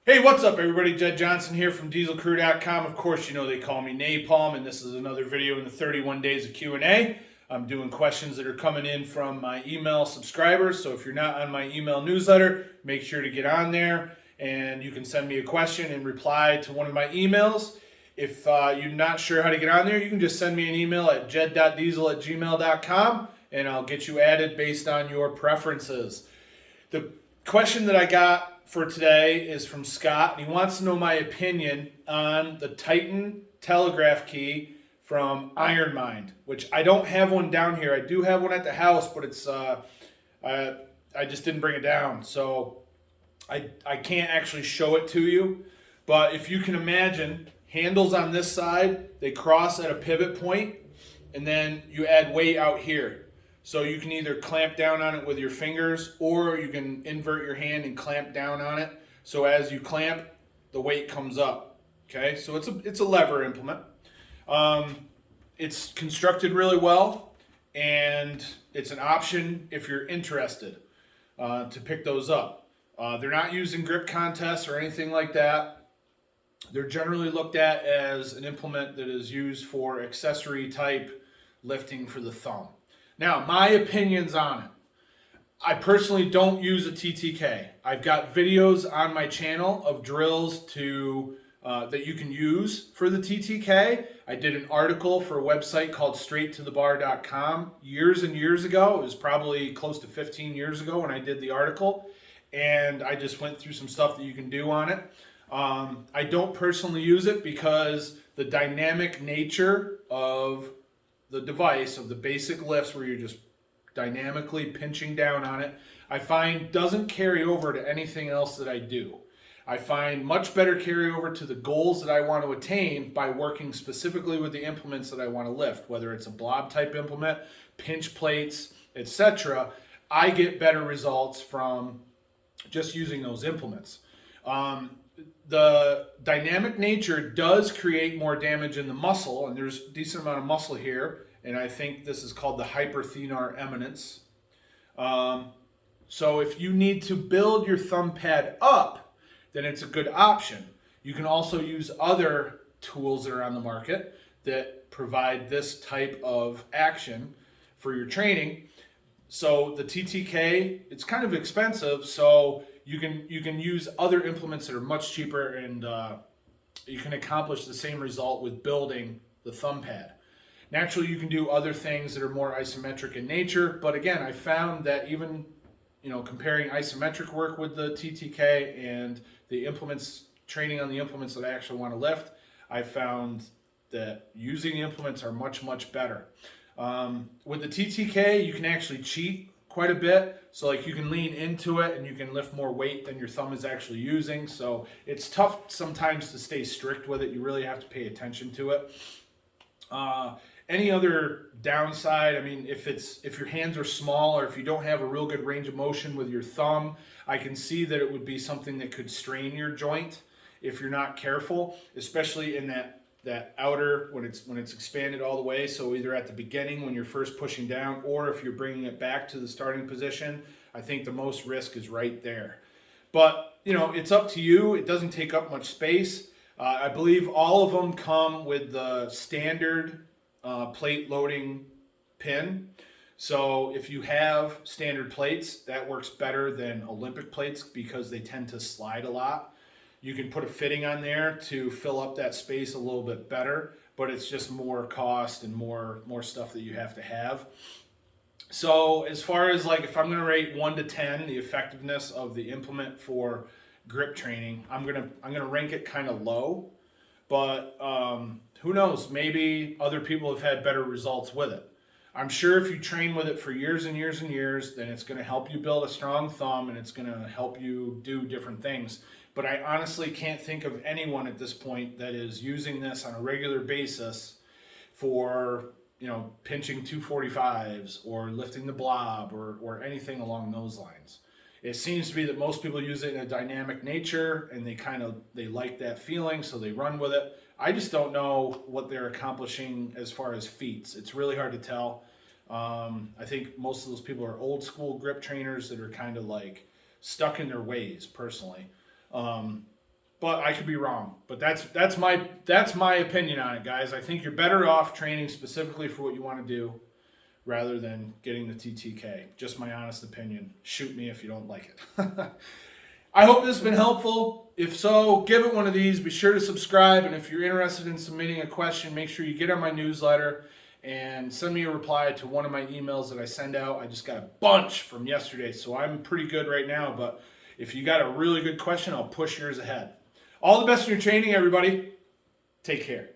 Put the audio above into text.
Hey, what's up, everybody? Jed Johnson here from DieselCrew.com. Of course, you know they call me NAPALM, and this is another video in the 31 days of Q&A. I'm doing questions that are coming in from my email subscribers, so if you're not on my email newsletter, make sure to get on there, and you can send me a question and reply to one of my emails. If you're not sure how to get on there, you can just send me an email at jed.diesel@gmail.com, and I'll get you added based on your preferences. The question that I got for today is from Scott, and he wants to know my opinion on the Titan Telegraph key from Iron Mind, which I don't have one down here. I do have one at the house, but it's I just didn't bring it down, so I can't actually show it to you. But if you can imagine, handles on this side, they cross at a pivot point, and then you add weight out here. So you can either clamp down on it with your fingers, or you can invert your hand and clamp down on it. So as you clamp, the weight comes up. Okay, so it's a lever implement. It's constructed really well, and it's an option if you're interested to pick those up. They're not used in grip contests or anything like that. They're generally looked at as an implement that is used for accessory type lifting for the thumb. Now, my opinions on it. I personally don't use a TTK. I've got videos on my channel of drills that you can use for the TTK. I did an article for a website called straighttothebar.com years and years ago. It was probably close to 15 years ago when I did the article. And I just went through some stuff that you can do on it. I don't personally use it because the dynamic nature of the device, of the basic lifts where you're just dynamically pinching down on it, I find doesn't carry over to anything else that I do. I find much better carryover to the goals that I want to attain by working specifically with the implements that I want to lift, whether it's a blob type implement, pinch plates, etc. I get better results from just using those implements. The dynamic nature does create more damage in the muscle, and there's a decent amount of muscle here, and I think this is called the hyperthenar eminence. So if you need to build your thumb pad up, then it's a good option. You can also use other tools that are on the market that provide this type of action for your training. So the TTK, it's kind of expensive, so you can use other implements that are much cheaper, and you can accomplish the same result with building the thumb pad. Naturally, you can do other things that are more isometric in nature, but again, I found that even comparing isometric work with the TTK and the implements, training on the implements that I actually want to lift, I found that using the implements are much better. With the TTK, you can actually cheat quite a bit. So like you can lean into it and you can lift more weight than your thumb is actually using. So it's tough sometimes to stay strict with it. You really have to pay attention to it. Any other downside, I mean, if your hands are small or if you don't have a real good range of motion with your thumb, I can see that it would be something that could strain your joint if you're not careful, especially in that outer when it's expanded all the way. So either at the beginning when you're first pushing down, or if you're bringing it back to the starting position, I think the most risk is right there. But it's up to you. It doesn't take up much space. I believe all of them come with the standard plate loading pin. So if you have standard plates, that works better than Olympic plates because they tend to slide a lot. You can put a fitting on there to fill up that space a little bit better, but it's just more cost and more stuff that you have to have. So as far as like if I'm going to rate 1 to 10 the effectiveness of the implement for grip training, I'm gonna rank it kind of low, but who knows? Maybe other people have had better results with it. I'm sure if you train with it for years and years and years, then it's going to help you build a strong thumb and it's going to help you do different things. But I honestly can't think of anyone at this point that is using this on a regular basis for pinching 245s or lifting the blob or anything along those lines. It seems to be that most people use it in a dynamic nature and they like that feeling, so they run with it. I just don't know what they're accomplishing as far as feats. It's really hard to tell. I think most of those people are old school grip trainers that are kind of like stuck in their ways personally. but I could be wrong. But that's my opinion on it, guys. I think you're better off training specifically for what you want to do rather than getting the TTK. Just my honest opinion. Shoot me if you don't like it. I hope this has been helpful. If so, give it one of these. Be sure to subscribe. And if you're interested in submitting a question, make sure you get on my newsletter and send me a reply to one of my emails that I send out. I just got a bunch from yesterday, so I'm pretty good right now. But if you got a really good question, I'll push yours ahead. All the best in your training, everybody. Take care.